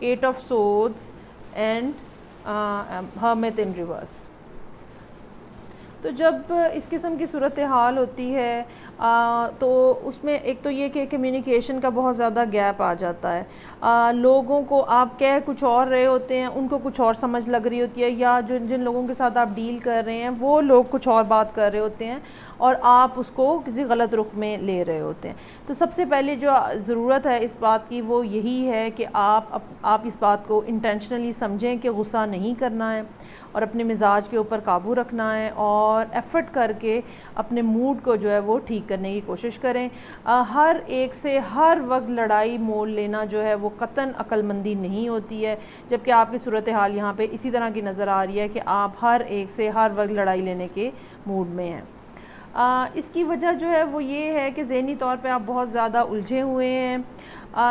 8 of swords and hermit in reverse. تو جب اس قسم کی صورتحال ہوتی ہے تو اس میں ایک تو یہ کہ کمیونیکیشن کا بہت زیادہ گیپ آ جاتا ہے. لوگوں کو آپ کہہ کچھ اور رہے ہوتے ہیں، ان کو کچھ اور سمجھ لگ رہی ہوتی ہے، یا جن لوگوں کے ساتھ آپ ڈیل کر رہے ہیں وہ لوگ کچھ اور بات کر رہے ہوتے ہیں اور آپ اس کو کسی غلط رخ میں لے رہے ہوتے ہیں. تو سب سے پہلے جو ضرورت ہے اس بات کی وہ یہی ہے کہ آپ اس بات کو انٹینشنلی سمجھیں کہ غصہ نہیں کرنا ہے اور اپنے مزاج کے اوپر قابو رکھنا ہے، اور ایفرٹ کر کے اپنے موڈ کو جو ہے وہ ٹھیک کرنے کی کوشش کریں. ہر ایک سے ہر وقت لڑائی مول لینا جو ہے وہ قطعاً عقل مندی نہیں ہوتی ہے، جبکہ آپ کی صورتحال یہاں پہ اسی طرح کی نظر آ رہی ہے کہ آپ ہر ایک سے ہر وقت لڑائی لینے کے موڈ میں ہیں. اس کی وجہ جو ہے وہ یہ ہے کہ ذہنی طور پہ آپ بہت زیادہ الجھے ہوئے ہیں.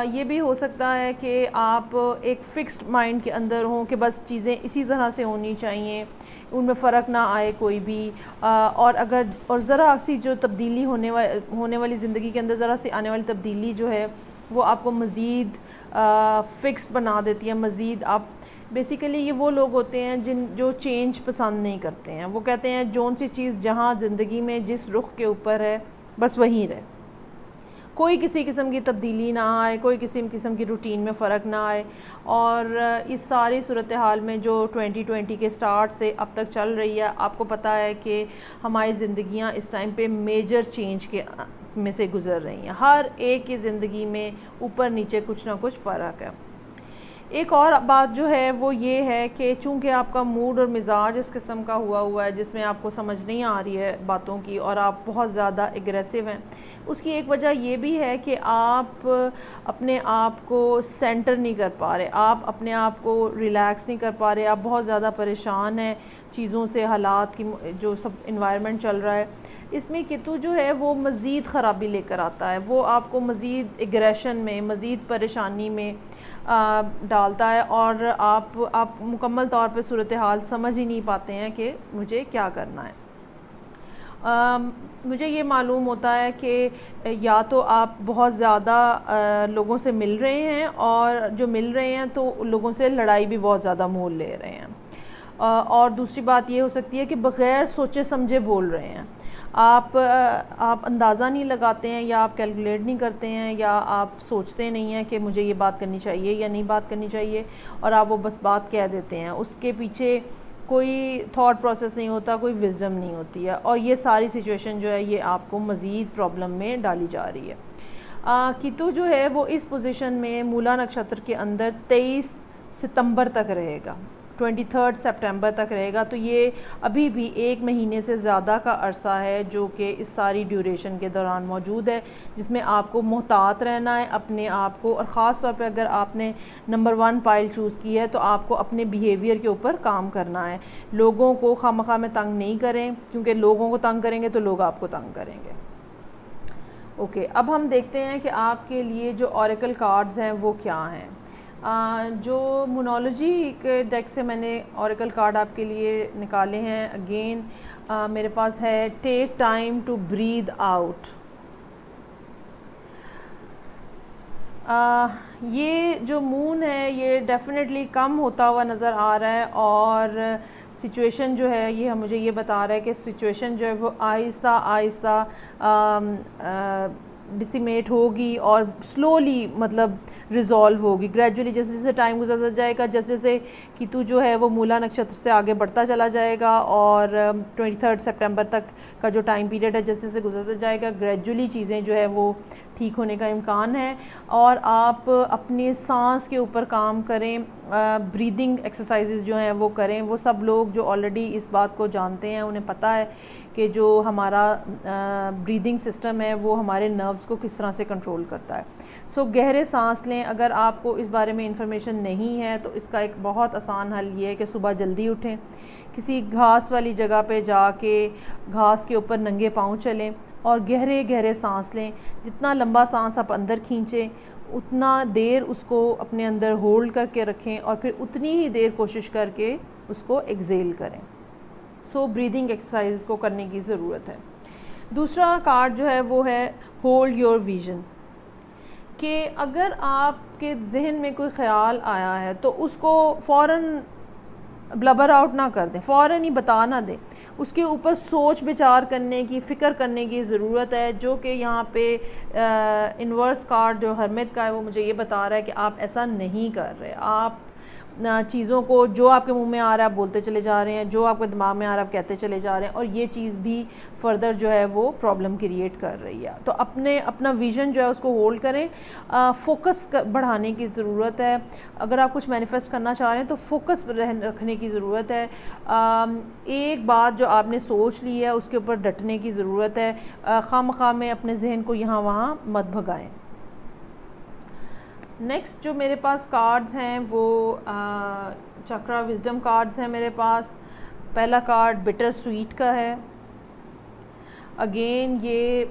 یہ بھی ہو سکتا ہے کہ آپ ایک فکسڈ مائنڈ کے اندر ہوں کہ بس چیزیں اسی طرح سے ہونی چاہیے، ان میں فرق نہ آئے کوئی بھی، اور ذرا سی جو تبدیلی ہونے والی زندگی کے اندر ذرا سی آنے والی تبدیلی جو ہے وہ آپ کو مزید فکسڈ بنا دیتی ہے. مزید آپ بیسیکلی یہ وہ لوگ ہوتے ہیں جو چینج پسند نہیں کرتے ہیں. وہ کہتے ہیں جون سی چیز جہاں زندگی میں جس رخ کے اوپر ہے بس وہیں رہے، کوئی کسی قسم کی تبدیلی نہ آئے، کوئی کسی قسم کی روٹین میں فرق نہ آئے. اور اس ساری صورتحال میں جو 2020 کے سٹارٹ سے اب تک چل رہی ہے، آپ کو پتہ ہے کہ ہماری زندگیاں اس ٹائم پہ میجر چینج کے میں سے گزر رہی ہیں. ہر ایک کی زندگی میں اوپر نیچے کچھ نہ کچھ فرق ہے. ایک اور بات جو ہے وہ یہ ہے کہ چونکہ آپ کا موڈ اور مزاج اس قسم کا ہوا ہے جس میں آپ کو سمجھ نہیں آ رہی ہے باتوں کی، اور آپ بہت زیادہ اگریسو ہیں، اس کی ایک وجہ یہ بھی ہے کہ آپ اپنے آپ کو سینٹر نہیں کر پا رہے، آپ اپنے آپ کو ریلیکس نہیں کر پا رہے، آپ بہت زیادہ پریشان ہیں چیزوں سے، حالات کی جو سب انوائرمنٹ چل رہا ہے. اس میں کیتو جو ہے وہ مزید خرابی لے کر آتا ہے، وہ آپ کو مزید اگریشن میں، مزید پریشانی میں ڈالتا ہے، اور آپ مکمل طور پہ صورتحال سمجھ ہی نہیں پاتے ہیں کہ مجھے کیا کرنا ہے. مجھے یہ معلوم ہوتا ہے کہ یا تو آپ بہت زیادہ لوگوں سے مل رہے ہیں، اور جو مل رہے ہیں تو لوگوں سے لڑائی بھی بہت زیادہ مول لے رہے ہیں، اور دوسری بات یہ ہو سکتی ہے کہ بغیر سوچے سمجھے بول رہے ہیں. آپ اندازہ نہیں لگاتے ہیں، یا آپ کیلکولیٹ نہیں کرتے ہیں، یا آپ سوچتے نہیں ہیں کہ مجھے یہ بات کرنی چاہیے یا نہیں بات کرنی چاہیے، اور آپ وہ بس بات کہہ دیتے ہیں. اس کے پیچھے کوئی تھاٹ پروسیس نہیں ہوتا، کوئی وزڈم نہیں ہوتی ہے، اور یہ ساری سچویشن جو ہے یہ آپ کو مزید پرابلم میں ڈالی جا رہی ہے. کیتو جو ہے وہ اس پوزیشن میں مولا نکشتر کے اندر 23 ستمبر تک رہے گا، 23 سپٹمبر تک رہے گا. تو یہ ابھی بھی 1 مہینے سے زیادہ کا عرصہ ہے جو کہ اس ساری ڈیوریشن کے دوران موجود ہے، جس میں آپ کو محتاط رہنا ہے اپنے آپ کو، اور خاص طور پہ اگر آپ نے نمبر 1 پائل چوز کی ہے تو آپ کو اپنے بیہیویئر کے اوپر کام کرنا ہے. لوگوں کو خواہ میں تنگ نہیں کریں، کیونکہ لوگوں کو تنگ کریں گے تو لوگ آپ کو تنگ کریں گے. اوکے، اب ہم دیکھتے ہیں کہ آپ کے لیے جو اوریکل کارڈز ہیں وہ کیا ہیں. جو مونالوجی کے ڈیک سے میں نے اوریکل کارڈ آپ کے لیے نکالے ہیں، اگین میرے پاس ہے take time to breathe out. یہ جو مون ہے یہ ڈیفینیٹلی کم ہوتا ہوا نظر آ رہا ہے، اور سچویشن جو ہے یہ مجھے یہ بتا رہا ہے کہ سچویشن جو ہے وہ آہستہ آہستہ ڈسیمیٹ ہوگی اور سلولی مطلب ریزالو ہوگی گریجولی. جیسے جیسے ٹائم گزرتا جائے گا، جیسے جیسے کیتو جو ہے وہ مولا نکشتر سے آگے بڑھتا چلا جائے گا، اور 23 سپٹمبر تک کا جو ٹائم پیریڈ ہے جیسے جیسے گزرتا جائے گا گریجولی چیزیں جو ہے وہ ٹھیک ہونے کا امکان ہے. اور آپ اپنی سانس کے اوپر کام کریں، بریدنگ ایکسرسائزز جو ہیں وہ کریں. وہ سب لوگ جو آلریڈی اس بات کو جانتے ہیں انہیں پتہ ہے کہ جو ہمارا بریدنگ سسٹم ہے وہ ہمارے نروز کو کس طرح سے کنٹرول کرتا ہے. سو گہرے سانس لیں. اگر آپ کو اس بارے میں انفارمیشن نہیں ہے تو اس کا ایک بہت آسان حل یہ ہے کہ صبح جلدی اٹھیں، کسی گھاس والی جگہ پہ جا کے گھاس کے اوپر ننگے پاؤں چلیں اور گہرے گہرے سانس لیں. جتنا لمبا سانس آپ اندر کھینچیں اتنا دیر اس کو اپنے اندر ہولڈ کر کے رکھیں، اور پھر اتنی ہی دیر کوشش کر کے اس کو ایکزیل کریں. سو بریدنگ ایکسرسائز کو کرنے کی ضرورت ہے. دوسرا کارڈ جو ہے وہ ہے ہولڈ یور ویژن، کہ اگر آپ کے ذہن میں کوئی خیال آیا ہے تو اس کو فوراً بلبر آؤٹ نہ کر دیں، فوراً ہی بتا نہ دیں. اس کے اوپر سوچ بچار کرنے کی، فکر کرنے کی ضرورت ہے، جو کہ یہاں پہ انورس کارڈ جو ہرمت کا ہے وہ مجھے یہ بتا رہا ہے کہ آپ ایسا نہیں کر رہے. آپ چیزوں کو جو آپ کے منہ میں آ رہا ہے آپ بولتے چلے جا رہے ہیں، جو آپ کے دماغ میں آ رہا ہے آپ کہتے چلے جا رہے ہیں، اور یہ چیز بھی فردر جو ہے وہ پرابلم کریٹ کر رہی ہے. تو اپنا ویژن جو ہے اس کو ہولڈ کریں. فوکس بڑھانے کی ضرورت ہے. اگر آپ کچھ مینیفیسٹ کرنا چاہ رہے ہیں تو فوکس رکھنے کی ضرورت ہے. ایک بات جو آپ نے سوچ لی ہے اس کے اوپر ڈٹنے کی ضرورت ہے. خواہ میں اپنے ذہن کو یہاں وہاں مت بھگائیں. نیکسٹ جو میرے پاس کارڈز ہیں وہ چکرا وزڈم کارڈز ہیں میرے پاس. پہلا کارڈ بٹر سویٹ کا ہے. اگین یہ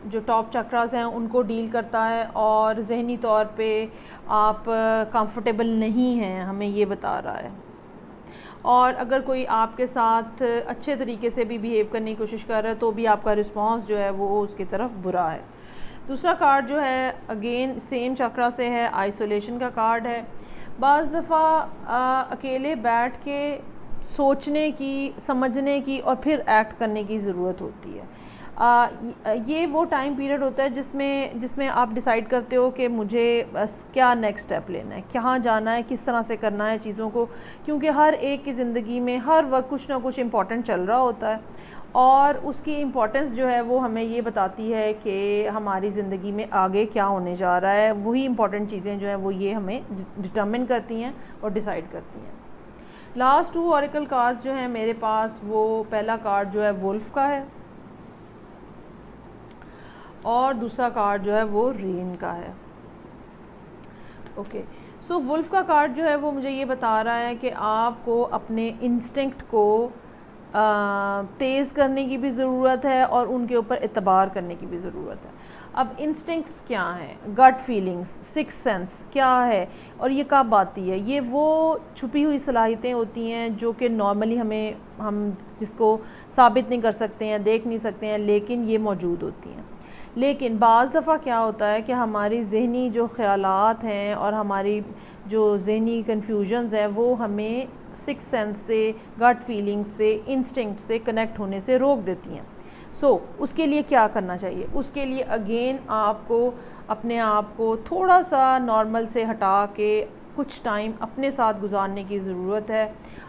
جو ٹاپ چکراز ہیں ان کو ڈیل کرتا ہے اور ذہنی طور پہ آپ کمفرٹیبل نہیں ہیں ہمیں یہ بتا رہا ہے. اور اگر کوئی آپ کے ساتھ اچھے طریقے سے بھی بیہیو کرنے کی کوشش کر رہا ہے تو بھی آپ کا رسپانس جو ہے وہ اس کی طرف برا ہے. دوسرا کارڈ جو ہے اگین سیم چکرا سے ہے، آئسولیشن کا کارڈ ہے. بعض دفعہ اکیلے بیٹھ کے سوچنے کی، سمجھنے کی اور پھر ایکٹ کرنے کی ضرورت ہوتی ہے. یہ وہ ٹائم پیریڈ ہوتا ہے جس میں آپ ڈیسائیڈ کرتے ہو کہ مجھے کیا نیکسٹ اسٹیپ لینا ہے، کہاں جانا ہے، کس طرح سے کرنا ہے چیزوں کو. کیونکہ ہر ایک کی زندگی میں ہر وقت کچھ نہ کچھ امپورٹنٹ چل رہا ہوتا ہے اور اس کی امپورٹنس جو ہے وہ ہمیں یہ بتاتی ہے کہ ہماری زندگی میں آگے کیا ہونے جا رہا ہے. وہی امپورٹنٹ چیزیں جو ہیں وہ یہ ہمیں ڈٹرمن کرتی ہیں اور ڈیسائیڈ کرتی ہیں. لاسٹ 2 اوریکل کارڈز جو ہیں میرے پاس وہ پہلا کارڈ جو ہے وولف کا ہے اور دوسرا کارڈ جو ہے وہ رین کا ہے. اوکے سو وولف کا کارڈ جو ہے وہ مجھے یہ بتا رہا ہے کہ آپ کو اپنے انسٹنکٹ کو تیز کرنے کی بھی ضرورت ہے اور ان کے اوپر اعتبار کرنے کی بھی ضرورت ہے. اب انسٹنکٹس کیا ہیں؟ گٹ فیلنگز، سکس سینس کیا ہے اور یہ کب آتی ہے؟ یہ وہ چھپی ہوئی صلاحیتیں ہوتی ہیں جو کہ نارملی ہم جس کو ثابت نہیں کر سکتے ہیں، دیکھ نہیں سکتے ہیں، لیکن یہ موجود ہوتی ہیں. لیکن بعض دفعہ کیا ہوتا ہے کہ ہماری ذہنی جو خیالات ہیں اور ہماری جو ذہنی کنفیوژنز ہیں وہ ہمیں سکس سینس سے، گٹ فیلنگ سے، انسٹنکٹ سے کنیکٹ ہونے سے روک دیتی ہیں. سو اس کے لیے کیا کرنا چاہیے؟ اس کے لیے اگین آپ کو اپنے آپ کو تھوڑا سا نارمل سے ہٹا کے کچھ ٹائم اپنے ساتھ گزارنے کی ضرورت ہے.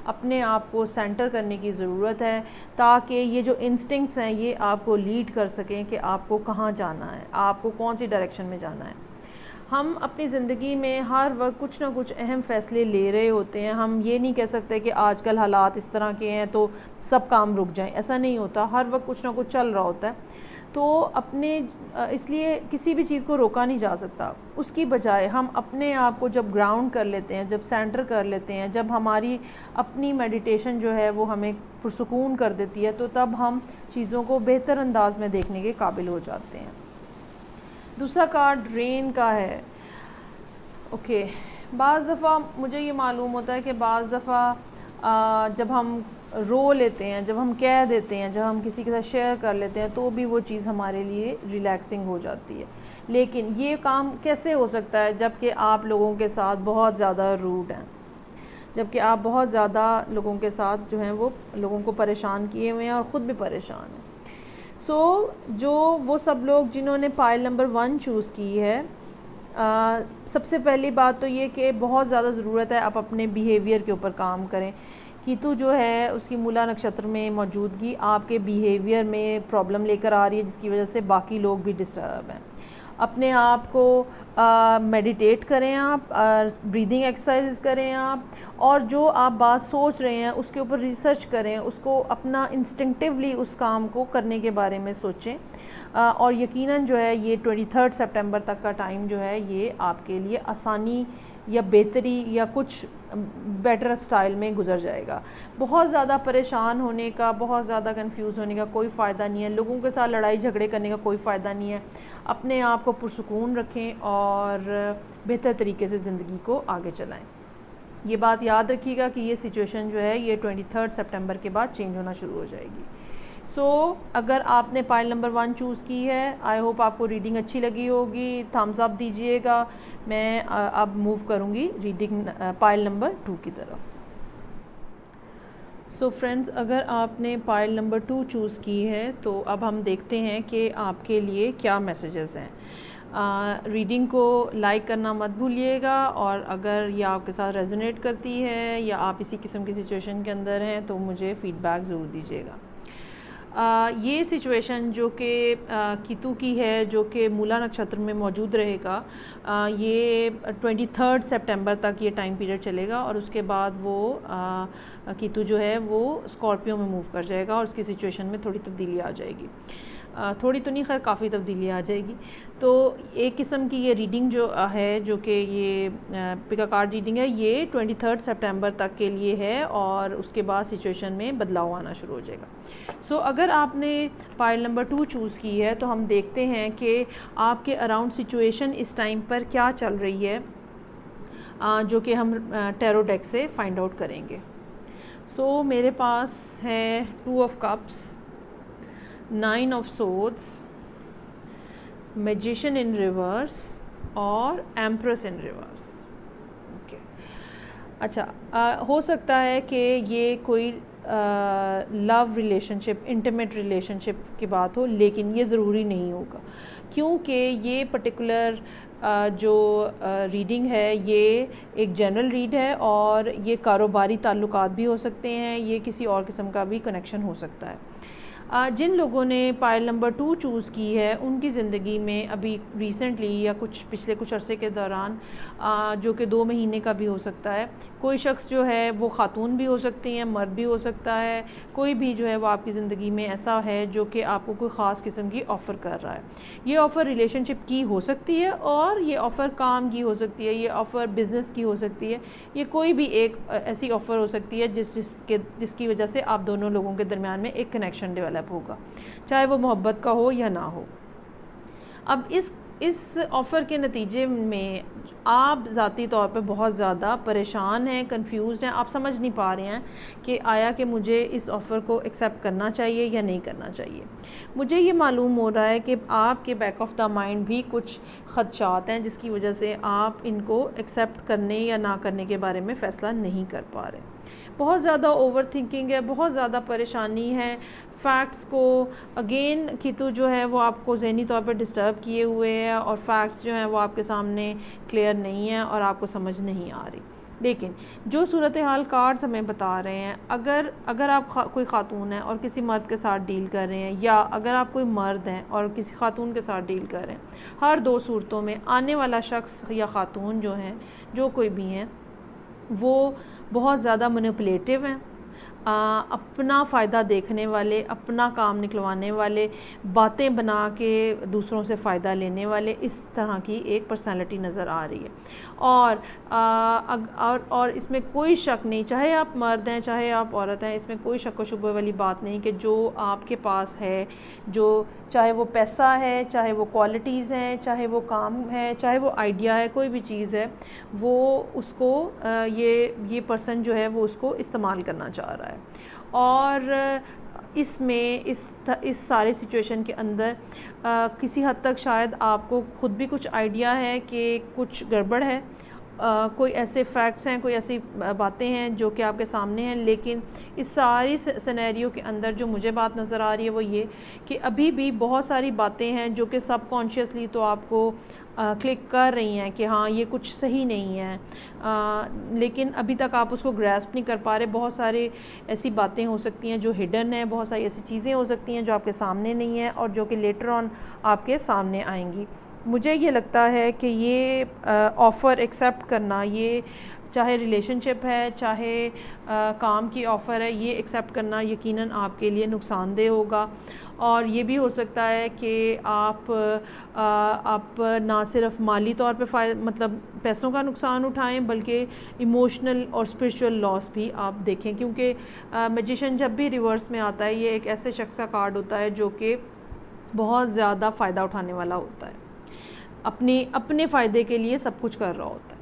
اپنے آپ کو سینٹر کرنے کی ضرورت ہے تاکہ یہ جو انسٹنکٹس ہیں یہ آپ کو لیڈ کر سکیں کہ آپ کو کہاں جانا ہے، آپ کو کون سی ڈائریکشن میں جانا ہے. ہم اپنی زندگی میں ہر وقت کچھ نہ کچھ اہم فیصلے لے رہے ہوتے ہیں. ہم یہ نہیں کہہ سکتے کہ آج کل حالات اس طرح کے ہیں تو سب کام رک جائیں، ایسا نہیں ہوتا. ہر وقت کچھ نہ کچھ چل رہا ہوتا ہے. تو اس لیے کسی بھی چیز کو روکا نہیں جا سکتا. اس کی بجائے ہم اپنے آپ کو جب گراؤنڈ کر لیتے ہیں، جب سینٹر کر لیتے ہیں، جب ہماری اپنی میڈیٹیشن جو ہے وہ ہمیں پرسکون کر دیتی ہے تو تب ہم چیزوں کو بہتر انداز میں دیکھنے کے قابل ہو جاتے ہیں. دوسرا کارڈ رین کا ہے. اوکے بعض دفعہ مجھے یہ معلوم ہوتا ہے کہ بعض دفعہ جب ہم رو لیتے ہیں، جب ہم کہہ دیتے ہیں، جب ہم کسی کے ساتھ شیئر کر لیتے ہیں تو بھی وہ چیز ہمارے لیے ریلیکسنگ ہو جاتی ہے. لیکن یہ کام کیسے ہو سکتا ہے جب کہ آپ لوگوں کے ساتھ بہت زیادہ روڈ ہیں، جب کہ آپ بہت زیادہ لوگوں کے ساتھ جو ہیں وہ لوگوں کو پریشان کیے ہوئے ہیں اور خود بھی پریشان ہیں. سو جو وہ سب لوگ جنہوں نے پائل نمبر 1 چوز کی ہے، سب سے پہلی بات تو یہ کہ بہت زیادہ ضرورت ہے آپ اپنے بیہیویئر کے اوپر کام کریں. کیتو جو ہے اس کی مولا نکشتر میں موجودگی آپ کے بیہیویئر میں پرابلم لے کر آ رہی ہے جس کی وجہ سے باقی لوگ بھی ڈسٹرب ہیں. اپنے آپ کو میڈیٹیٹ کریں، آپ بریدنگ ایکسرسائز کریں آپ، اور جو آپ بات سوچ رہے ہیں اس کے اوپر ریسرچ کریں، اس کو اپنا انسٹنکٹیولی اس کام کو کرنے کے بارے میں سوچیں. اور یقیناً جو ہے یہ 23 سپٹمبر تک کا ٹائم جو ہے یہ آپ کے لیے آسانی یا بہتری یا کچھ بیٹر سٹائل میں گزر جائے گا. بہت زیادہ پریشان ہونے کا، بہت زیادہ کنفیوز ہونے کا کوئی فائدہ نہیں ہے. لوگوں کے ساتھ لڑائی جھگڑے کرنے کا کوئی فائدہ نہیں ہے. اپنے آپ کو پرسکون رکھیں اور بہتر طریقے سے زندگی کو آگے چلائیں. یہ بات یاد رکھیے گا کہ یہ سچویشن جو ہے یہ 23 سپٹمبر کے بعد چینج ہونا شروع ہو جائے گی. سو اگر آپ نے پائل نمبر 1 چوز کی ہے، آئی ہوپ آپ کو ریڈنگ اچھی لگی ہوگی. تھمز اپ دیجئے گا. میں اب موو کروں گی ریڈنگ پائل نمبر 2 کی طرف. سو فرینڈز، اگر آپ نے پائل نمبر 2 چوز کی ہے تو اب ہم دیکھتے ہیں کہ آپ کے لیے کیا میسیجز ہیں. ریڈنگ کو لائک کرنا مت بھولیے گا، اور اگر یہ آپ کے ساتھ ریزونیٹ کرتی ہے یا آپ اسی قسم کی سچویشن کے اندر ہیں تو مجھے فیڈ بیک ضرور دیجیے گا. یہ سچویشن جو کہ کیتو کی ہے، جو کہ مولا نکشتر میں موجود رہے گا، یہ 23 سپٹمبر تک یہ ٹائم پیریڈ چلے گا، اور اس کے بعد وہ کیتو جو ہے وہ اسکارپیو میں موو کر جائے گا اور اس کی سچویشن میں تھوڑی تبدیلی آ جائے گی. تھوڑی تو نہیں، خیر کافی تبدیلی آ جائے گی. تو ایک قسم کی یہ ریڈنگ جو ہے، جو کہ یہ پک کارڈ ریڈنگ ہے، یہ 23 سپٹمبر تک کے لیے ہے، اور اس کے بعد سچویشن میں بدلاؤ آنا شروع ہو جائے گا. سو اگر آپ نے پائل نمبر 2 چوز کی ہے تو ہم دیکھتے ہیں کہ آپ کے اراؤنڈ سچویشن اس ٹائم پر کیا چل رہی ہے، جو کہ ہم ٹیرو ڈیک سے فائنڈ آؤٹ کریں گے. سو میرے پاس ہے 2 of cups, 9 of سورڈز، میجیشن in reverse اور ایمپریس ان ریورس. اوکے، اچھا، ہو سکتا ہے کہ یہ کوئی لو ریلیشن شپ، انٹیمیٹ ریلیشن شپ کی بات ہو، لیکن یہ ضروری نہیں ہوگا، کیونکہ یہ پرٹیکولر جو ریڈنگ ہے یہ ایک جنرل ریڈ ہے، اور یہ کاروباری تعلقات بھی ہو سکتے ہیں، یہ کسی اور قسم کا بھی کنیکشن ہو سکتا ہے. جن لوگوں نے پائل نمبر 2 چوز کی ہے ان کی زندگی میں ابھی ریسنٹلی یا پچھلے کچھ عرصے کے دوران، جو کہ 2 مہینے کا بھی ہو سکتا ہے، کوئی شخص جو ہے وہ خاتون بھی ہو سکتی ہیں، مرد بھی ہو سکتا ہے، کوئی بھی جو ہے وہ آپ کی زندگی میں ایسا ہے جو کہ آپ کو کوئی خاص قسم کی آفر کر رہا ہے. یہ آفر ریلیشن شپ کی ہو سکتی ہے، اور یہ آفر کام کی ہو سکتی ہے، یہ آفر بزنس کی ہو سکتی ہے، یہ کوئی بھی ایک ایسی آفر ہو سکتی ہے جس کی وجہ سے آپ دونوں لوگوں کے درمیان میں ایک کنیکشن ڈیولپ ہوگا، چاہے وہ محبت کا ہو یا نہ ہو. اب اس آفر کے نتیجے میں آپ ذاتی طور پہ بہت زیادہ پریشان ہیں، کنفیوزڈ ہیں، آپ سمجھ نہیں پا رہے ہیں کہ آیا کہ مجھے اس آفر کو ایکسیپٹ کرنا چاہیے یا نہیں کرنا چاہیے. مجھے یہ معلوم ہو رہا ہے کہ آپ کے بیک آف دا مائنڈ بھی کچھ خدشات ہیں جس کی وجہ سے آپ ان کو ایکسیپٹ کرنے یا نہ کرنے کے بارے میں فیصلہ نہیں کر پا رہے. بہت زیادہ اوور تھنکنگ ہے، بہت زیادہ پریشانی ہے. فیکٹس کو اگین کیتو جو ہے وہ آپ کو ذہنی طور پر ڈسٹرب کیے ہوئے ہے، اور فیکٹس جو ہیں وہ آپ کے سامنے کلیئر نہیں ہیں اور آپ کو سمجھ نہیں آ رہی. لیکن جو صورتحال کارڈز ہمیں بتا رہے ہیں، اگر آپ کوئی خاتون ہیں اور کسی مرد کے ساتھ ڈیل کر رہے ہیں، یا اگر آپ کوئی مرد ہیں اور کسی خاتون کے ساتھ ڈیل کر رہے ہیں، ہر 2 صورتوں میں آنے والا شخص یا خاتون جو ہیں، جو کوئی بھی ہیں، وہ بہت زیادہ مینیپولیٹو ہیں، اپنا فائدہ دیکھنے والے، اپنا کام نکلوانے والے، باتیں بنا کے دوسروں سے فائدہ لینے والے، اس طرح کی ایک پرسنالٹی نظر آ رہی ہے. اور اس میں کوئی شک نہیں، چاہے آپ مرد ہیں چاہے آپ عورت ہیں، اس میں کوئی شک و شبہ والی بات نہیں کہ جو آپ کے پاس ہے، جو چاہے وہ پیسہ ہے، چاہے وہ کوالٹیز ہیں، چاہے وہ کام ہے، چاہے وہ آئیڈیا ہے، کوئی بھی چیز ہے، وہ اس کو یہ پرسن جو ہے وہ اس کو استعمال کرنا چاہ رہا ہے. اور اس میں اس سارے سچویشن کے اندر کسی حد تک شاید آپ کو خود بھی کچھ آئیڈیا ہے کہ کچھ گڑبڑ ہے، کوئی ایسے فیکٹس ہیں، کوئی ایسی باتیں ہیں جو کہ آپ کے سامنے ہیں. لیکن اس ساری سینیریو کے اندر جو مجھے بات نظر آ رہی ہے وہ یہ کہ ابھی بھی بہت ساری باتیں ہیں جو کہ سب کانشیسلی تو آپ کو کلک کر رہی ہیں کہ ہاں یہ کچھ صحیح نہیں ہے، لیکن ابھی تک آپ اس کو گریسپ نہیں کر پا رہے. بہت سارے ایسی باتیں ہو سکتی ہیں جو ہڈن ہیں، بہت ساری ایسی چیزیں ہو سکتی ہیں جو آپ کے سامنے نہیں ہیں اور جو کہ لیٹر آن آپ کے سامنے آئیں گی. مجھے یہ لگتا ہے کہ یہ آفر ایکسیپٹ کرنا، یہ چاہے ریلیشن شپ ہے چاہے کام کی آفر ہے، یہ ایکسیپٹ کرنا یقیناً آپ کے لیے نقصان دہ ہوگا. اور یہ بھی ہو سکتا ہے کہ آپ نہ صرف مالی طور پہ مطلب پیسوں کا نقصان اٹھائیں، بلکہ ایموشنل اور اسپرچول لاس بھی آپ دیکھیں، کیونکہ میجیشین جب بھی ریورس میں آتا ہے یہ ایک ایسے شخص کا کارڈ ہوتا ہے جو کہ بہت زیادہ فائدہ اٹھانے والا ہوتا ہے، اپنے فائدے کے لیے سب کچھ کر رہا ہوتا ہے.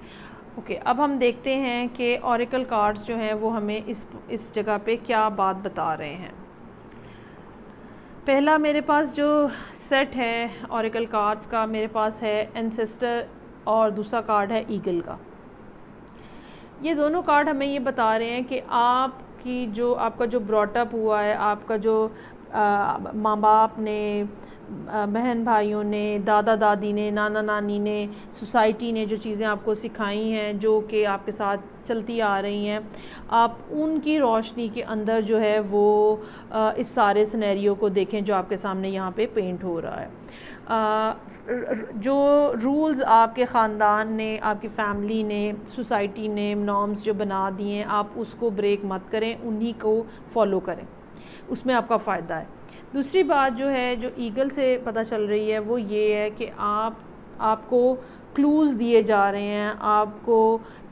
اوکے، اب ہم دیکھتے ہیں کہ اوریکل کارڈز جو ہیں وہ ہمیں اس جگہ پہ کیا بات بتا رہے ہیں. پہلا میرے پاس جو سیٹ ہے اوریکل کارڈز کا، میرے پاس ہے اینسیسٹر اور دوسرا کارڈ ہے ایگل کا. یہ دونوں کارڈ ہمیں یہ بتا رہے ہیں کہ آپ آپ کا جو براٹ اپ ہوا ہے، آپ کا جو ماں باپ نے، بہن بھائیوں نے، دادا دادی نے، نانا نانی نے، سوسائٹی نے جو چیزیں آپ کو سکھائی ہیں، جو کہ آپ کے ساتھ چلتی آ رہی ہیں، آپ ان کی روشنی کے اندر جو ہے وہ اس سارے سینیریو کو دیکھیں جو آپ کے سامنے یہاں پہ پینٹ ہو رہا ہے۔ جو رولز آپ کے خاندان نے، آپ کی فیملی نے، سوسائٹی نے نارمز جو بنا دیے ہیں، آپ اس کو بریک مت کریں، انہی کو فالو کریں، اس میں آپ کا فائدہ ہے۔ دوسری بات جو ہے جو ایگل سے پتہ چل رہی ہے وہ یہ ہے کہ آپ کو کلوز دیے جا رہے ہیں، آپ کو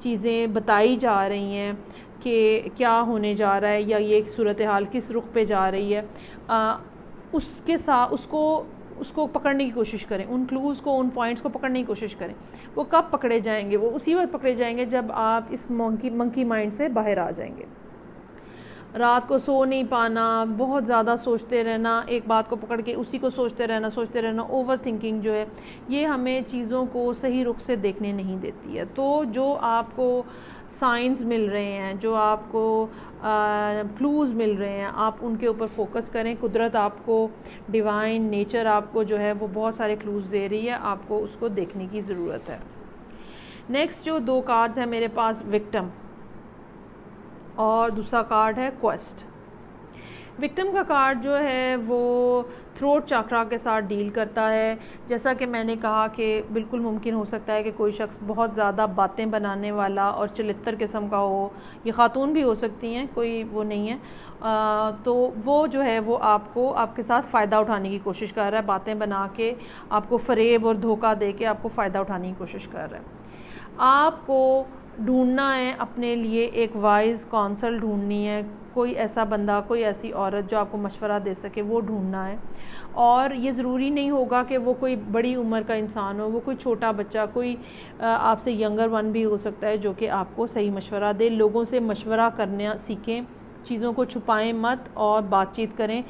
چیزیں بتائی جا رہی ہیں کہ کیا ہونے جا رہا ہے یا یہ صورتحال کس رخ پہ جا رہی ہے۔ اس کے ساتھ اس کو پکڑنے کی کوشش کریں، ان کلوز کو، ان پوائنٹس کو پکڑنے کی کوشش کریں۔ وہ کب پکڑے جائیں گے؟ وہ اسی وقت پکڑے جائیں گے جب آپ اس منکی مائنڈ سے باہر آ جائیں گے۔ رات کو سو نہیں پانا، بہت زیادہ سوچتے رہنا، ایک بات کو پکڑ کے اسی کو سوچتے رہنا، اوور تھنکنگ جو ہے یہ ہمیں چیزوں کو صحیح رخ سے دیکھنے نہیں دیتی ہے۔ تو جو آپ کو سائنز مل رہے ہیں، جو آپ کو کلوز مل رہے ہیں، آپ ان کے اوپر فوکس کریں۔ قدرت آپ کو، ڈیوائن نیچر آپ کو جو ہے وہ بہت سارے کلوز دے رہی ہے، آپ کو اس کو دیکھنے کی ضرورت ہے۔ نیکسٹ جو 2 کارڈز ہیں میرے پاس، وکٹم اور دوسرا کارڈ ہے کویسٹ۔ وکٹم کا کارڈ جو ہے وہ تھروٹ چاکرا کے ساتھ ڈیل کرتا ہے۔ جیسا کہ میں نے کہا کہ بالکل ممکن ہو سکتا ہے کہ کوئی شخص بہت زیادہ باتیں بنانے والا اور چلتر قسم کا ہو، یہ خاتون بھی ہو سکتی ہیں، کوئی وہ نہیں ہے، تو وہ جو ہے وہ آپ کے ساتھ فائدہ اٹھانے کی کوشش کر رہا ہے، باتیں بنا کے آپ کو فریب اور دھوکہ دے کے آپ کو فائدہ اٹھانے کی کوشش کر رہا ہے۔ آپ کو ڈھونڈنا ہے اپنے لیے ایک وائز کونسل ڈھونڈنی ہے، کوئی ایسا بندہ، کوئی ایسی عورت جو آپ کو مشورہ دے سکے، وہ ڈھونڈنا ہے۔ اور یہ ضروری نہیں ہوگا کہ وہ کوئی بڑی عمر کا انسان ہو، وہ کوئی چھوٹا بچہ، کوئی آپ سے ینگر ون بھی ہو سکتا ہے جو کہ آپ کو صحیح مشورہ دے۔ لوگوں سے مشورہ کرنا سیکھیں، چیزوں کو چھپائیں مت اور بات چیت کریں۔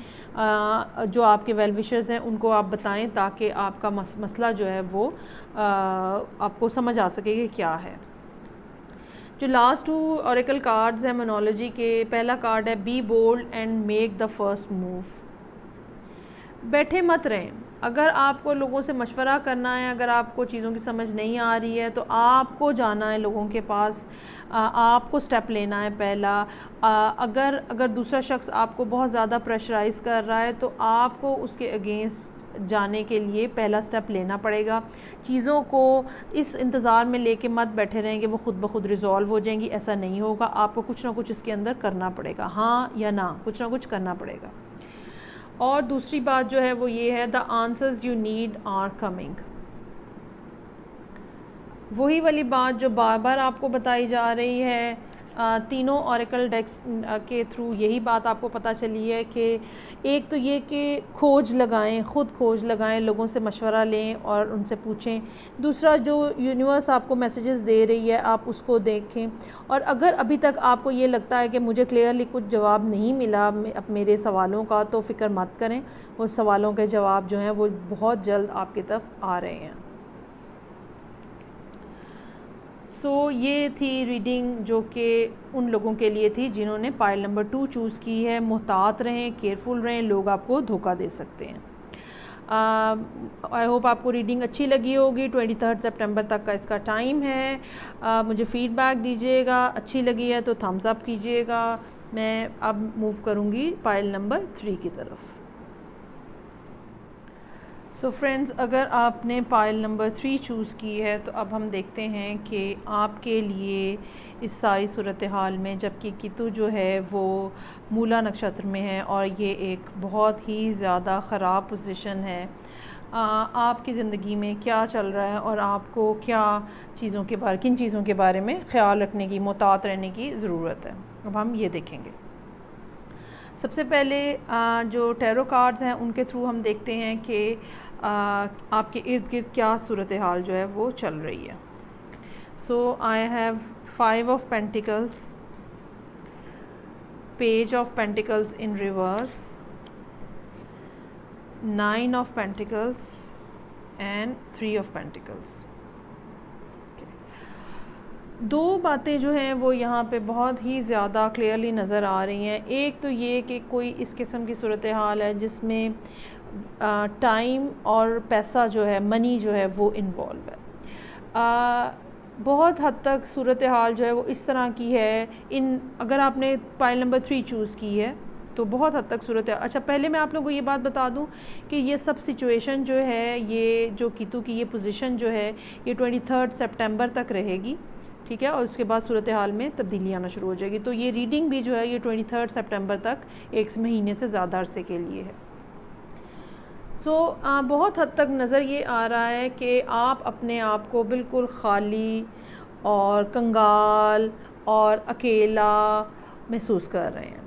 جو آپ کے ویل وشرز ہیں ان کو آپ بتائیں تاکہ آپ کا مسئلہ جو ہے وہ آپ کو سمجھ آ سکے کہ کیا ہے۔ جو لاسٹ 2 اوریکل کارڈز ہیں مونولوجی کے، پہلا کارڈ ہے be bold and make the first move. بیٹھے مت رہیں۔ اگر آپ کو لوگوں سے مشورہ کرنا ہے، اگر آپ کو چیزوں کی سمجھ نہیں آ رہی ہے تو آپ کو جانا ہے لوگوں کے پاس، آپ کو سٹیپ لینا ہے پہلا۔ اگر دوسرا شخص آپ کو بہت زیادہ پریشرائز کر رہا ہے تو آپ کو اس کے اگینسٹ جانے کے لیے پہلا سٹیپ لینا پڑے گا۔ چیزوں کو اس انتظار میں لے کے مت بیٹھے رہیں گے وہ خود بخود ریزالو ہو جائیں گی، ایسا نہیں ہوگا۔ آپ کو کچھ نہ کچھ اس کے اندر کرنا پڑے گا، ہاں یا نہ، کچھ نہ کچھ کرنا پڑے گا۔ اور دوسری بات جو ہے وہ یہ ہے the answers you need are coming. وہی والی بات جو بار بار آپ کو بتائی جا رہی ہے، تینوں اوریکل ڈیکس کے تھرو یہی بات آپ کو پتہ چلی ہے کہ ایک تو یہ کہ کھوج لگائیں، خود کھوج لگائیں، لوگوں سے مشورہ لیں اور ان سے پوچھیں۔ دوسرا جو یونیورس آپ کو میسیجز دے رہی ہے آپ اس کو دیکھیں، اور اگر ابھی تک آپ کو یہ لگتا ہے کہ مجھے کلیئرلی کچھ جواب نہیں ملا میرے سوالوں کا تو فکر مت کریں، وہ سوالوں کے جواب جو ہیں وہ بہت جلد آپ کی طرف آ رہے ہیں۔ یہ تھی ریڈنگ جو کہ ان لوگوں کے لیے تھی جنہوں نے پائل نمبر 2 چوز کی ہے۔ محتاط رہیں، کیئرفل رہیں، لوگ آپ کو دھوکہ دے سکتے ہیں۔ آئی ہوپ آپ کو ریڈنگ اچھی لگی ہوگی۔ 23 سپٹمبر تک کا اس کا ٹائم ہے۔ مجھے فیڈ بیک دیجیے گا، اچھی لگی ہے تو تھمز اپ کیجیے گا۔ میں اب موو کروں گی پائل نمبر 3 کی طرف۔ فرینڈز، اگر آپ نے پائل نمبر 3 چوز کی ہے تو اب ہم دیکھتے ہیں کہ آپ کے لیے اس ساری صورتحال میں، جبکہ کیتو جو ہے وہ مولا نکشتر میں ہے اور یہ ایک بہت ہی زیادہ خراب پوزیشن ہے، آپ کی زندگی میں کیا چل رہا ہے اور آپ کو کن چیزوں کے بارے میں خیال رکھنے کی، محتاط رہنے کی ضرورت ہے، اب ہم یہ دیکھیں گے۔ سب سے پہلے جو ٹیرو کارڈز ہیں ان کے تھرو ہم دیکھتے ہیں کہ آپ کے ارد گرد کیا صورتحال جو ہے وہ چل رہی ہے۔ I have 5 of pentacles, page of pentacles in reverse, 9 of pentacles and 3 of pentacles. دو باتیں جو ہیں وہ یہاں پہ بہت ہی زیادہ کلیئرلی نظر آ رہی ہیں. ایک تو یہ کہ کوئی اس قسم کی صورتحال ہے جس میں ٹائم اور پیسہ جو ہے، منی جو ہے وہ انوالو ہے. بہت حد تک صورتحال جو ہے وہ اس طرح کی ہے. اگر آپ نے پائل نمبر 3 چوز کی ہے تو بہت حد تک صورتحال. اچھا، پہلے میں آپ لوگوں کو یہ بات بتا دوں کہ یہ سب سچویشن جو ہے، یہ جو کیتو کی یہ پوزیشن جو ہے یہ 23 سپٹمبر تک رہے گی، ٹھیک ہے، اور اس کے بعد صورتحال میں تبدیلی آنا شروع ہو جائے گی. تو یہ ریڈنگ بھی جو ہے یہ 23 سپٹمبر تک، ایک مہینے سے زیادہ عرصے کے لیے ہے. بہت حد تک نظر یہ آ رہا ہے کہ آپ اپنے آپ کو بالکل خالی اور کنگال اور اکیلا محسوس کر رہے ہیں،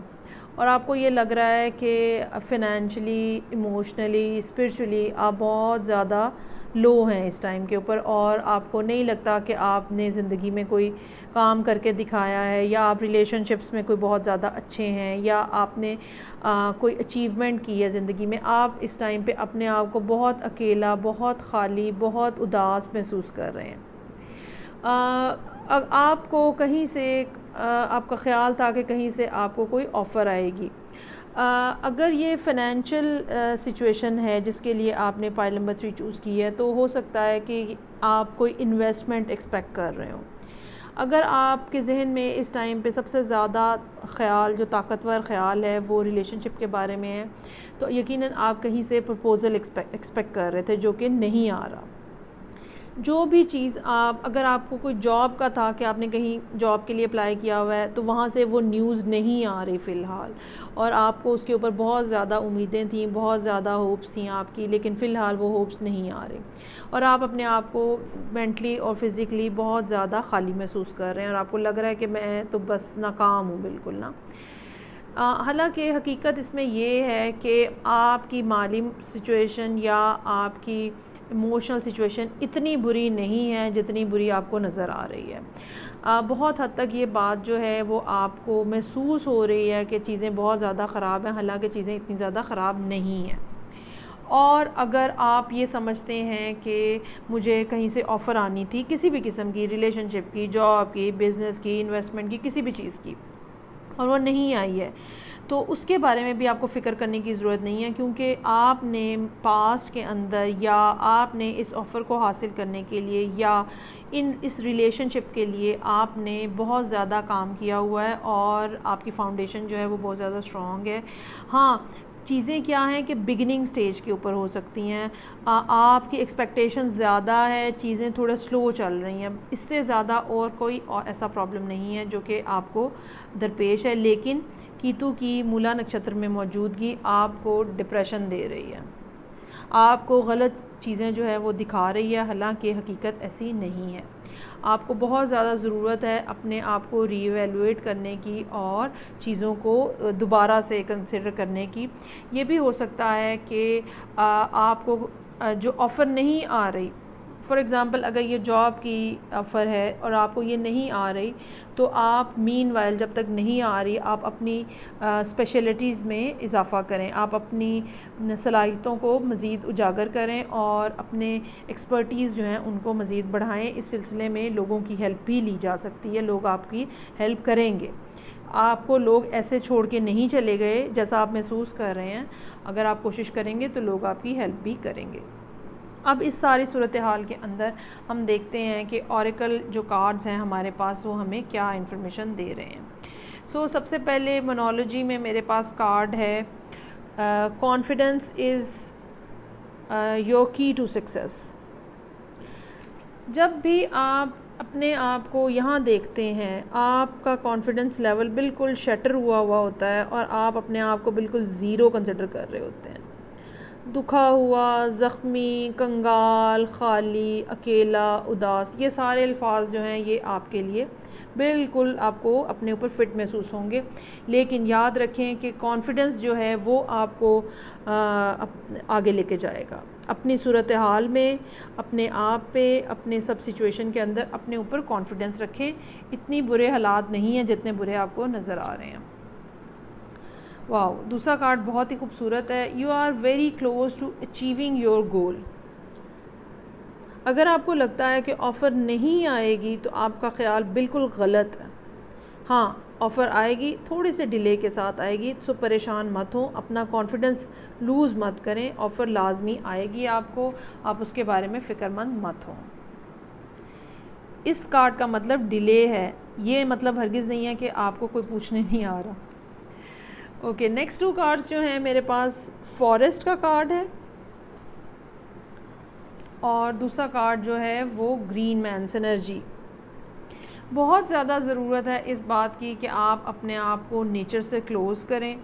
اور آپ کو یہ لگ رہا ہے کہ فنینشلی، ایموشنلی، اسپرچولی آپ بہت زیادہ لو ہیں اس ٹائم کے اوپر، اور آپ کو نہیں لگتا کہ آپ نے زندگی میں کوئی کام کر کے دکھایا ہے، یا آپ ریلیشن شپس میں کوئی بہت زیادہ اچھے ہیں، یا آپ نے کوئی اچیومنٹ کی ہے زندگی میں. آپ اس ٹائم پہ اپنے آپ کو بہت اکیلا، بہت خالی، بہت اداس محسوس کر رہے ہیں. آپ کو کہیں سے آپ کا خیال تھا کہ کہیں سے آپ کو کوئی آفر آئے گی. اگر یہ فائنینشیل سچویشن ہے جس کے لیے آپ نے پائل نمبر 3 چوز کی ہے، تو ہو سکتا ہے کہ آپ کوئی انویسٹمنٹ ایکسپیکٹ کر رہے ہوں. اگر آپ کے ذہن میں اس ٹائم پہ سب سے زیادہ خیال، جو طاقتور خیال ہے، وہ ریلیشن شپ کے بارے میں ہے، تو یقیناً آپ کہیں سے پرپوزل ایکسپیکٹ کر رہے تھے جو کہ نہیں آ رہا. جو بھی چیز اگر آپ کو کوئی جاب کا تھا کہ آپ نے کہیں جاب کے لیے اپلائی کیا ہوا ہے، تو وہاں سے وہ نیوز نہیں آ رہی فی الحال، اور آپ کو اس کے اوپر بہت زیادہ امیدیں تھیں، بہت زیادہ ہوپس تھیں آپ کی، لیکن فی الحال وہ ہوپس نہیں آ رہے، اور آپ اپنے آپ کو مینٹلی اور فزیکلی بہت زیادہ خالی محسوس کر رہے ہیں، اور آپ کو لگ رہا ہے کہ میں تو بس ناکام ہوں بالکل نا. حالانکہ حقیقت اس میں یہ ہے کہ آپ کی مالی سچویشن یا آپ کی ایموشنل سچویشن اتنی بری نہیں ہے جتنی بری آپ کو نظر آ رہی ہے. بہت حد تک یہ بات جو ہے وہ آپ کو محسوس ہو رہی ہے کہ چیزیں بہت زیادہ خراب ہیں، حالانکہ چیزیں اتنی زیادہ خراب نہیں ہیں. اور اگر آپ یہ سمجھتے ہیں کہ مجھے کہیں سے آفر آنی تھی کسی بھی قسم کی، ریلیشن شپ کی، جاب کی، بزنس کی، انویسٹمنٹ کی، کسی بھی چیز کی، اور وہ نہیں آئی ہے، تو اس کے بارے میں بھی آپ کو فکر کرنے کی ضرورت نہیں ہے، کیونکہ آپ نے پاسٹ کے اندر، یا آپ نے اس آفر کو حاصل کرنے کے لیے، یا اس ریلیشن شپ کے لیے آپ نے بہت زیادہ کام کیا ہوا ہے، اور آپ کی فاؤنڈیشن جو ہے وہ بہت زیادہ اسٹرانگ ہے. ہاں، چیزیں کیا ہیں کہ بگننگ سٹیج کے اوپر ہو سکتی ہیں، آپ کی ایکسپیکٹیشن زیادہ ہے، چیزیں تھوڑا سلو چل رہی ہیں، اس سے زیادہ اور کوئی ایسا پرابلم نہیں ہے جو کہ آپ کو درپیش ہے. لیکن کیتو کی مولا نکشتر میں موجودگی آپ کو ڈپریشن دے رہی ہے، آپ کو غلط چیزیں جو ہے وہ دکھا رہی ہے، حالانکہ حقیقت ایسی نہیں ہے. آپ کو بہت زیادہ ضرورت ہے اپنے آپ کو ری ایویلویٹ کرنے کی اور چیزوں کو دوبارہ سے کنسیڈر کرنے کی. یہ بھی ہو سکتا ہے کہ آپ کو جو آفر نہیں آ رہی، فار ایگزامپل اگر یہ جاب کی آفر ہے اور آپ کو یہ نہیں آ رہی، تو آپ مین وائل جب تک نہیں آ رہی آپ اپنی اسپیشلٹیز میں اضافہ کریں، آپ اپنی صلاحیتوں کو مزید اجاگر کریں، اور اپنے ایکسپرٹیز جو ہیں ان کو مزید بڑھائیں. اس سلسلے میں لوگوں کی ہیلپ بھی لی جا سکتی ہے، لوگ آپ کی ہیلپ کریں گے. آپ کو لوگ ایسے چھوڑ کے نہیں چلے گئے جیسا آپ محسوس کر رہے ہیں. اگر آپ کوشش کریں گے تو لوگ آپ کی ہیلپ بھی کریں گے. اب اس ساری صورتحال کے اندر ہم دیکھتے ہیں کہ اوریکل جو کارڈز ہیں ہمارے پاس وہ ہمیں کیا انفارمیشن دے رہے ہیں. سب سے پہلے مونالوجی میں میرے پاس کارڈ ہے کانفیڈنس از یور کی ٹو سکسیس. جب بھی آپ اپنے آپ کو یہاں دیکھتے ہیں، آپ کا کانفیڈنس لیول بالکل شٹر ہوا ہوتا ہے، اور آپ اپنے آپ کو بالکل زیرو کنسیڈر کر رہے ہوتے ہیں. دکھا ہوا، زخمی، کنگال، خالی، اکیلا، اداس، یہ سارے الفاظ جو ہیں یہ آپ کے لیے بالکل آپ کو اپنے اوپر فٹ محسوس ہوں گے. لیکن یاد رکھیں کہ کانفیڈنس جو ہے وہ آپ کو آگے لے کے جائے گا. اپنی صورتحال میں، اپنے آپ پہ، اپنے سب سچویشن کے اندر اپنے اوپر کانفیڈنس رکھیں. اتنی برے حالات نہیں ہیں جتنے برے آپ کو نظر آ رہے ہیں. واو، دوسرا کارڈ بہت ہی خوبصورت ہے. You are very close to achieving your goal. اگر آپ کو لگتا ہے کہ آفر نہیں آئے گی تو آپ کا خیال بالکل غلط ہے. ہاں آفر آئے گی، تھوڑے سے ڈیلے کے ساتھ آئے گی، سو پریشان مت ہوں، اپنا کانفیڈنس لوز مت کریں. آفر لازمی آئے گی آپ کو، آپ اس کے بارے میں فکر مند مت ہوں. اس کارڈ کا مطلب ڈیلے ہے، یہ مطلب ہرگز نہیں ہے کہ آپ کو کوئی پوچھنے نہیں آ رہا. اوکے، نیکسٹ 2 کارڈز جو ہیں میرے پاس فارسٹ کا کارڈ ہے اور دوسرا کارڈ جو ہے وہ گرین مین سینرجی. بہت زیادہ ضرورت ہے اس بات کی کہ آپ اپنے آپ کو نیچر سے کلوز کریں،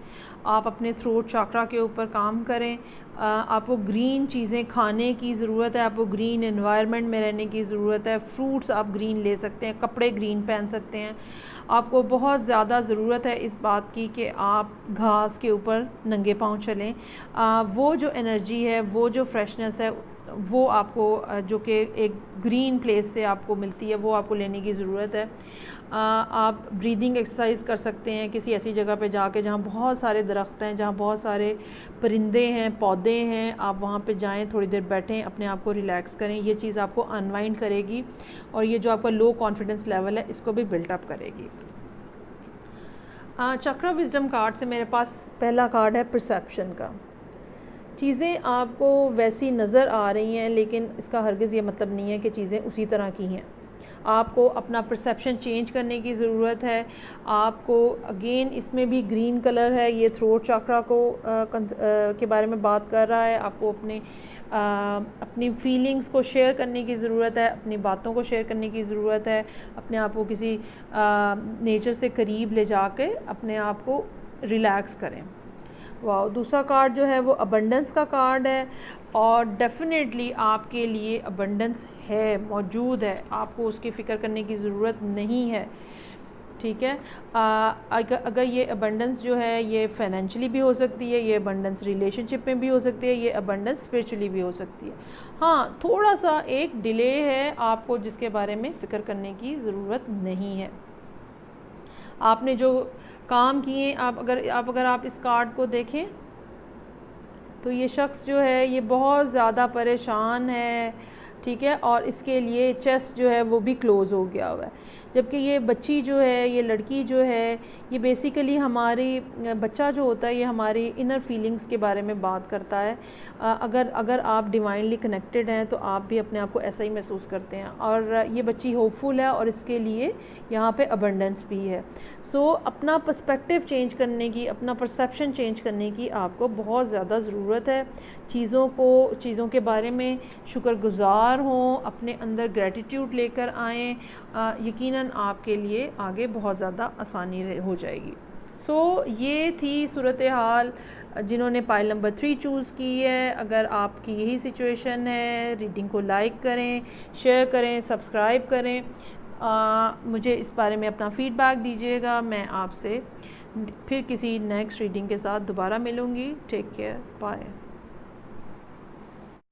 آپ اپنے تھروٹ چاکرا کے اوپر کام کریں. آپ کو گرین چیزیں کھانے کی ضرورت ہے، آپ کو گرین انوائرمنٹ میں رہنے کی ضرورت ہے. فروٹس آپ گرین لے سکتے ہیں، کپڑے گرین پہن سکتے ہیں. آپ کو بہت زیادہ ضرورت ہے اس بات کی کہ آپ گھاس کے اوپر ننگے پاؤں چلیں. وہ جو انرجی ہے، وہ جو فریشنس ہے، وہ آپ کو جو کہ ایک گرین پلیس سے آپ کو ملتی ہے، وہ آپ کو لینے کی ضرورت ہے. آپ بریدنگ ایکسرسائز کر سکتے ہیں کسی ایسی جگہ پہ جا کے جہاں بہت سارے درخت ہیں، جہاں بہت سارے پرندے ہیں، پودے ہیں. آپ وہاں پہ جائیں، تھوڑی دیر بیٹھیں، اپنے آپ کو ریلیکس کریں. یہ چیز آپ کو انوائنڈ کرے گی اور یہ جو آپ کا لو کانفیڈنس لیول ہے اس کو بھی بلٹ اپ کرے گی. چکرا وزڈم کارڈ سے میرے پاس پہلا کارڈ ہے پرسیپشن کا. چیزیں آپ کو ویسی نظر آ رہی ہیں لیکن اس کا ہرگز یہ مطلب نہیں ہے کہ چیزیں اسی طرح کی ہیں. آپ کو اپنا پرسیپشن چینج کرنے کی ضرورت ہے. آپ کو اگین اس میں بھی گرین کلر ہے، یہ تھروٹ چاکرا کو کے بارے میں بات کر رہا ہے. آپ کو اپنی فیلنگز کو شیئر کرنے کی ضرورت ہے، اپنی باتوں کو شیئر کرنے کی ضرورت ہے. اپنے آپ کو کسی نیچر سے قریب لے جا کے اپنے آپ کو ریلیکس کریں. واو، دوسرا کارڈ جو ہے وہ ابنڈنس کا کارڈ ہے اور ڈیفینیٹلی آپ کے لیے ابنڈنس ہے، موجود ہے. آپ کو اس کی فکر کرنے کی ضرورت نہیں ہے. ٹھیک ہے، اگر یہ ابنڈنس جو ہے یہ فائنینشلی بھی ہو سکتی ہے، یہ ابنڈنس ریلیشن شپ میں بھی ہو سکتی ہے، یہ ابنڈنس اسپرچولی بھی ہو سکتی ہے. ہاں تھوڑا سا ایک ڈیلے ہے آپ کو جس کے بارے میں فکر کرنے کی ضرورت نہیں ہے. آپ نے جو کام کیے، اگر آپ اس کارڈ کو دیکھیں تو یہ شخص جو ہے یہ بہت زیادہ پریشان ہے. ٹھیک ہے، اور اس کے لیے چیسٹ جو ہے وہ بھی کلوز ہو گیا ہوا ہے. جبکہ یہ بچی جو ہے، یہ لڑکی جو ہے، یہ بیسیکلی ہماری بچہ جو ہوتا ہے یہ ہماری انر فیلنگز کے بارے میں بات کرتا ہے. اگر آپ ڈیوائنلی کنیکٹڈ ہیں تو آپ بھی اپنے آپ کو ایسا ہی محسوس کرتے ہیں. اور یہ بچی ہوپ فل ہے اور اس کے لیے یہاں پہ ابنڈنس بھی ہے. سو اپنا پرسپیکٹیو چینج کرنے کی، اپنا پرسیپشن چینج کرنے کی آپ کو بہت زیادہ ضرورت ہے. چیزوں کے بارے میں شکر گزار ہوں، اپنے اندر گریٹیٹیوڈ لے کر آئیں. یقیناً آپ کے لیے آگے بہت زیادہ آسانی ہو جائے گی. سو یہ تھی صورتحال جنہوں نے پائل نمبر 3 چوز کی ہے. اگر آپ کی یہی سچویشن ہے، ریڈنگ کو لائک کریں، شیئر کریں، سبسکرائب کریں. مجھے اس بارے میں اپنا فیڈ بیک دیجیے گا. میں آپ سے پھر کسی نیکسٹ ریڈنگ کے ساتھ دوبارہ ملوں گی. Take care, bye.